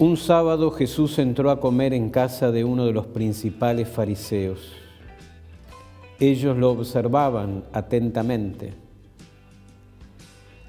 Un sábado Jesús entró a comer en casa de uno de los principales fariseos. Ellos lo observaban atentamente.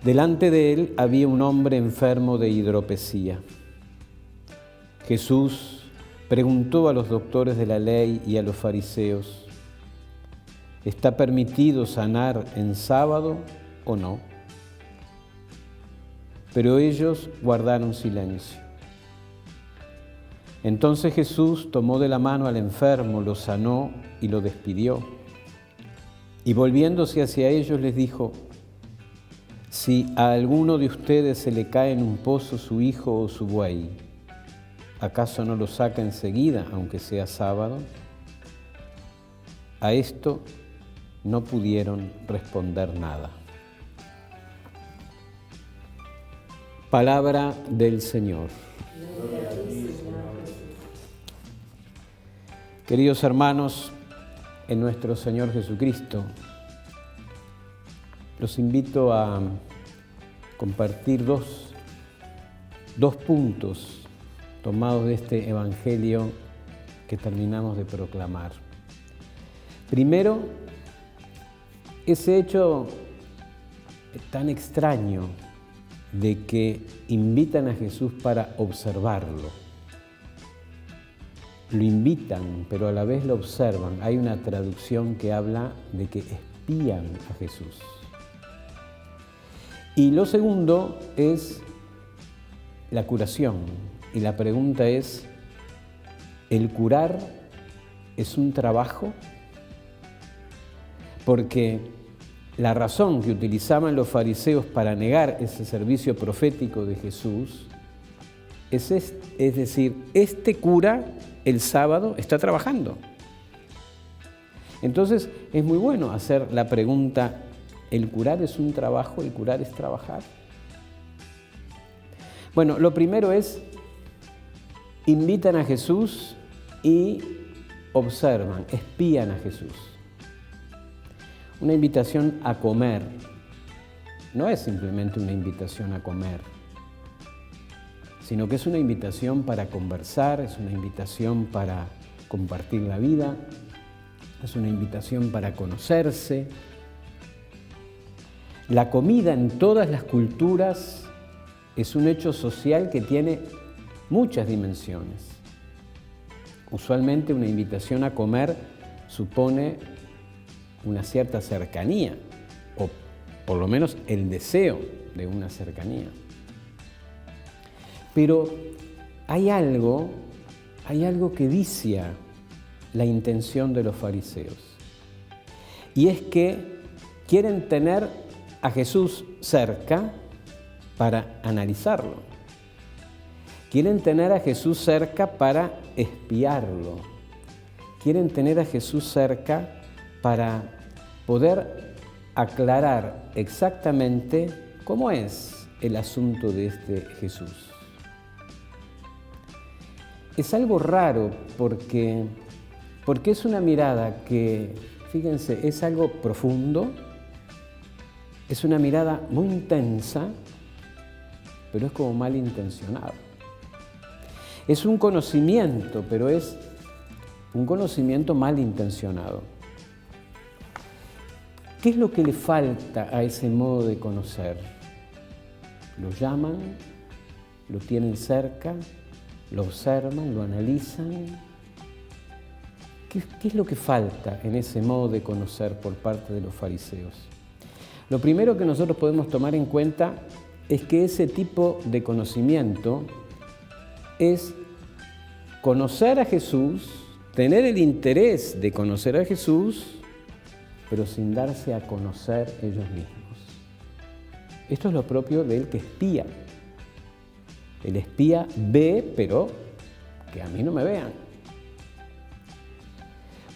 Delante de él había un hombre enfermo de hidropesía. Jesús preguntó a los doctores de la ley y a los fariseos: ¿está permitido sanar en sábado o no? Pero ellos guardaron silencio. Entonces Jesús tomó de la mano al enfermo, lo sanó y lo despidió. Y volviéndose hacia ellos les dijo: si a alguno de ustedes se le cae en un pozo su hijo o su buey, ¿acaso no lo saca enseguida, aunque sea sábado? A esto no pudieron responder nada. Palabra del Señor. Queridos hermanos, en nuestro Señor Jesucristo, los invito a compartir dos puntos tomados de este Evangelio que terminamos de proclamar. Primero, ese hecho tan extraño de que invitan a Jesús para observarlo. Lo invitan, pero a la vez lo observan. Hay una traducción que habla de que espían a Jesús. Y lo segundo es la curación. Y la pregunta es: ¿el curar es un trabajo? Porque la razón que utilizaban los fariseos para negar ese servicio profético de Jesús es decir, este cura el sábado está trabajando. Entonces es muy bueno hacer la pregunta: ¿el curar es un trabajo? ¿El curar es trabajar? Bueno, lo primero es: invitan a Jesús y observan, espían a Jesús. Una invitación a comer no es simplemente una invitación a comer, sino que es una invitación para conversar, es una invitación para compartir la vida, es una invitación para conocerse. La comida en todas las culturas es un hecho social que tiene muchas dimensiones. Usualmente una invitación a comer supone una cierta cercanía, o por lo menos el deseo de una cercanía. Pero hay algo que vicia la intención de los fariseos. Y es que quieren tener a Jesús cerca para analizarlo. Quieren tener a Jesús cerca para espiarlo. Quieren tener a Jesús cerca para poder aclarar exactamente cómo es el asunto de este Jesús. Es algo raro porque es una mirada que, fíjense, es algo profundo, es una mirada muy intensa, pero es como malintencionado. Es un conocimiento, pero es un conocimiento malintencionado. ¿Qué es lo que le falta a ese modo de conocer? Lo llaman, lo tienen cerca, lo observan, lo analizan. ¿Qué es lo que falta en ese modo de conocer por parte de los fariseos? Lo primero que nosotros podemos tomar en cuenta es que ese tipo de conocimiento es conocer a Jesús, tener el interés de conocer a Jesús, pero sin darse a conocer ellos mismos. Esto es lo propio del que espía. El espía ve, pero que a mí no me vean.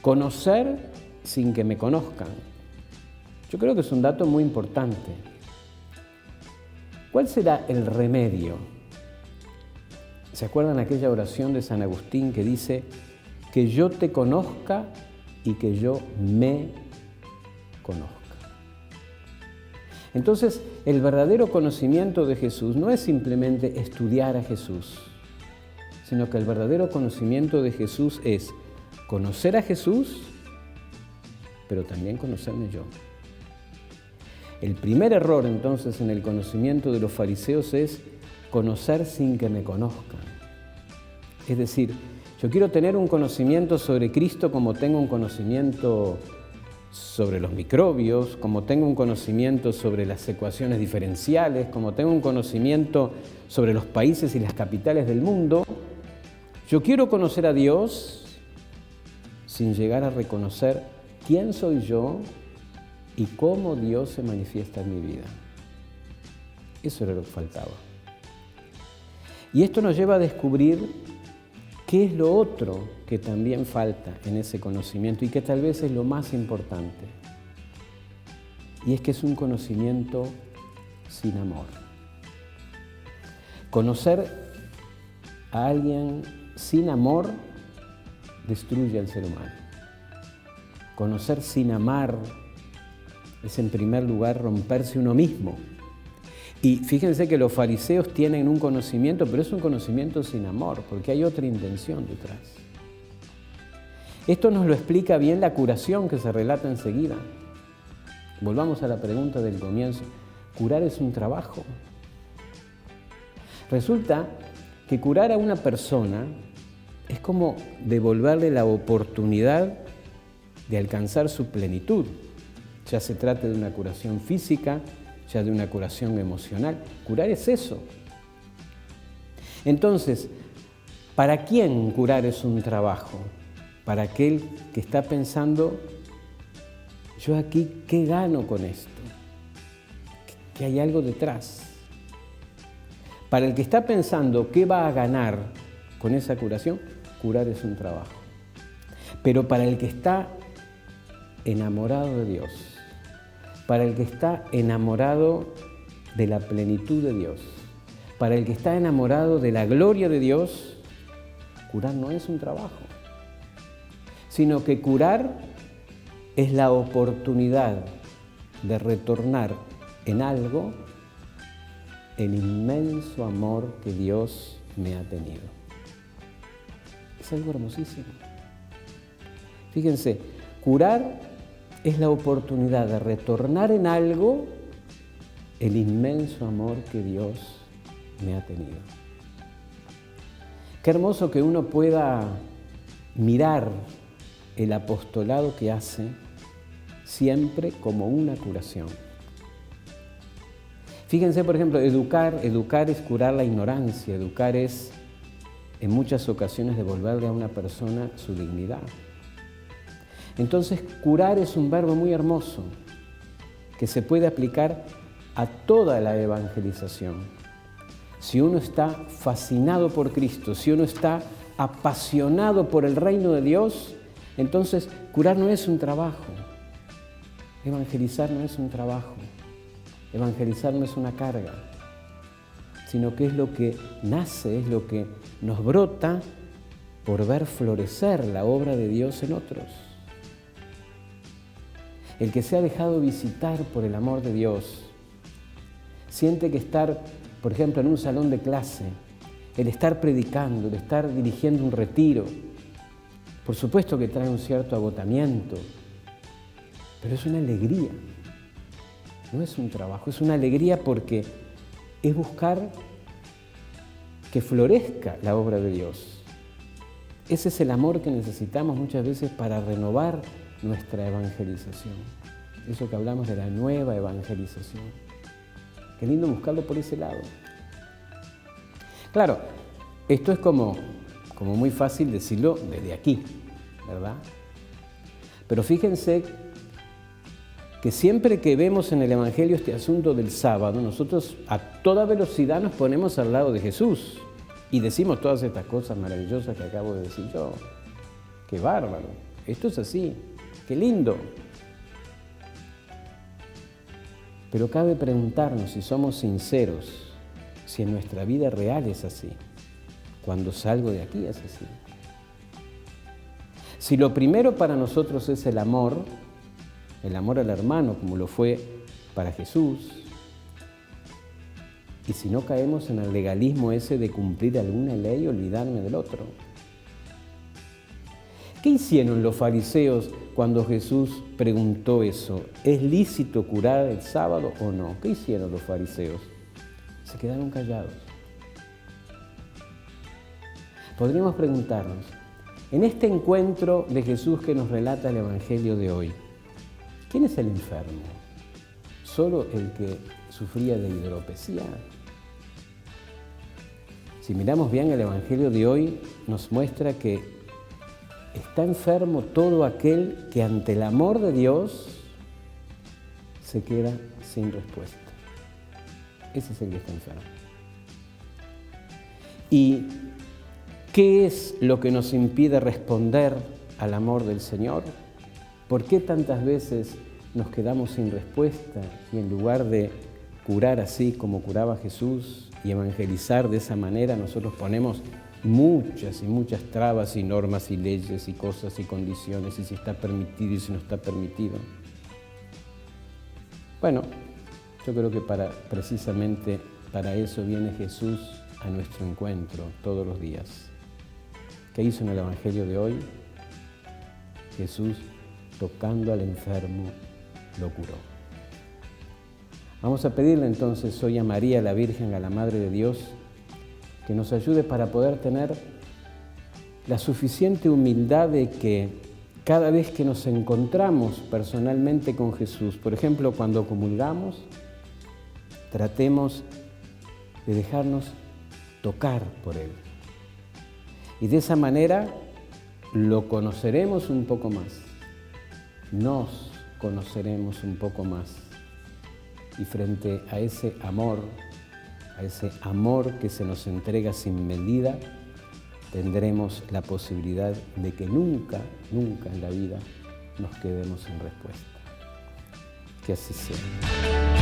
Conocer sin que me conozcan. Yo creo que es un dato muy importante. ¿Cuál será el remedio? ¿Se acuerdan aquella oración de San Agustín que dice: que yo te conozca y que yo me conozca? Entonces, el verdadero conocimiento de Jesús no es simplemente estudiar a Jesús, sino que el verdadero conocimiento de Jesús es conocer a Jesús, pero también conocerme yo. El primer error entonces en el conocimiento de los fariseos es conocer sin que me conozcan. Es decir, yo quiero tener un conocimiento sobre Cristo como tengo un conocimiento sobre los microbios, como tengo un conocimiento sobre las ecuaciones diferenciales, como tengo un conocimiento sobre los países y las capitales del mundo. Yo quiero conocer a Dios sin llegar a reconocer quién soy yo y cómo Dios se manifiesta en mi vida. Eso era lo que faltaba. Y esto nos lleva a descubrir qué es lo otro que también falta en ese conocimiento y que tal vez es lo más importante. Y es que es un conocimiento sin amor. Conocer a alguien sin amor destruye al ser humano. Conocer sin amar es en primer lugar romperse uno mismo. Y fíjense que los fariseos tienen un conocimiento, pero es un conocimiento sin amor, porque hay otra intención detrás. Esto nos lo explica bien la curación que se relata enseguida. Volvamos a la pregunta del comienzo. ¿Curar es un trabajo? Resulta que curar a una persona es como devolverle la oportunidad de alcanzar su plenitud. Ya se trate de una curación física, ya de una curación emocional. Curar es eso. Entonces, ¿para quién curar es un trabajo? Para aquel que está pensando, yo aquí, ¿qué gano con esto? Que hay algo detrás. Para el que está pensando, ¿qué va a ganar con esa curación? Curar es un trabajo. Pero para el que está enamorado de Dios, para el que está enamorado de la plenitud de Dios, para el que está enamorado de la gloria de Dios, curar no es un trabajo, sino que curar es la oportunidad de retornar en algo el inmenso amor que Dios me ha tenido. Es algo hermosísimo. Fíjense, curar es la oportunidad de retornar en algo el inmenso amor que Dios me ha tenido. Qué hermoso que uno pueda mirar el apostolado que hace siempre como una curación. Fíjense, por ejemplo, educar es curar la ignorancia, educar es en muchas ocasiones devolverle a una persona su dignidad. Entonces, curar es un verbo muy hermoso que se puede aplicar a toda la evangelización. Si uno está fascinado por Cristo, si uno está apasionado por el reino de Dios, entonces curar no es un trabajo. Evangelizar no es un trabajo. Evangelizar no es una carga, sino que es lo que nace, es lo que nos brota por ver florecer la obra de Dios en otros. El que se ha dejado visitar por el amor de Dios siente que estar, por ejemplo, en un salón de clase, el estar predicando, el estar dirigiendo un retiro, por supuesto que trae un cierto agotamiento, pero es una alegría, no es un trabajo, es una alegría porque es buscar que florezca la obra de Dios. Ese es el amor que necesitamos muchas veces para renovar nuestra evangelización. Eso que hablamos de la nueva evangelización. Qué lindo buscarlo por ese lado. Claro, esto es como muy fácil decirlo desde aquí, ¿verdad? Pero fíjense que siempre que vemos en el Evangelio este asunto del sábado, nosotros a toda velocidad nos ponemos al lado de Jesús y decimos todas estas cosas maravillosas que acabo de decir yo. ¡Qué bárbaro! Esto es así. ¡Qué lindo! Pero cabe preguntarnos si somos sinceros, si en nuestra vida real es así. Cuando salgo de aquí es así. Si lo primero para nosotros es el amor al hermano, como lo fue para Jesús, Y si no caemos en el legalismo ese de cumplir alguna ley y olvidarme del otro. ¿Qué hicieron los fariseos cuando Jesús preguntó eso? ¿Es lícito curar el sábado o no? ¿Qué hicieron los fariseos? Se quedaron callados. Podríamos preguntarnos, en este encuentro de Jesús que nos relata el Evangelio de hoy, ¿quién es el enfermo? ¿Solo el que sufría de hidropesía? Si miramos bien el Evangelio de hoy, nos muestra que está enfermo todo aquel que ante el amor de Dios se queda sin respuesta. Ese es el que está enfermo. ¿Y qué es lo que nos impide responder al amor del Señor? ¿Por qué tantas veces nos quedamos sin respuesta y en lugar de curar así como curaba Jesús y evangelizar de esa manera, nosotros ponemos muchas y muchas trabas y normas y leyes y cosas y condiciones y si está permitido y si no está permitido? Bueno, yo creo que precisamente para eso viene Jesús a nuestro encuentro todos los días. ¿Qué hizo en el Evangelio de hoy? Jesús, tocando al enfermo, lo curó. Vamos a pedirle entonces hoy a María, la Virgen, a la Madre de Dios, que nos ayude para poder tener la suficiente humildad de que cada vez que nos encontramos personalmente con Jesús, por ejemplo, cuando comulgamos, tratemos de dejarnos tocar por Él. Y de esa manera lo conoceremos un poco más, nos conoceremos un poco más. Y frente a ese amor que se nos entrega sin medida, tendremos la posibilidad de que nunca, nunca en la vida nos quedemos sin respuesta. Que así sea.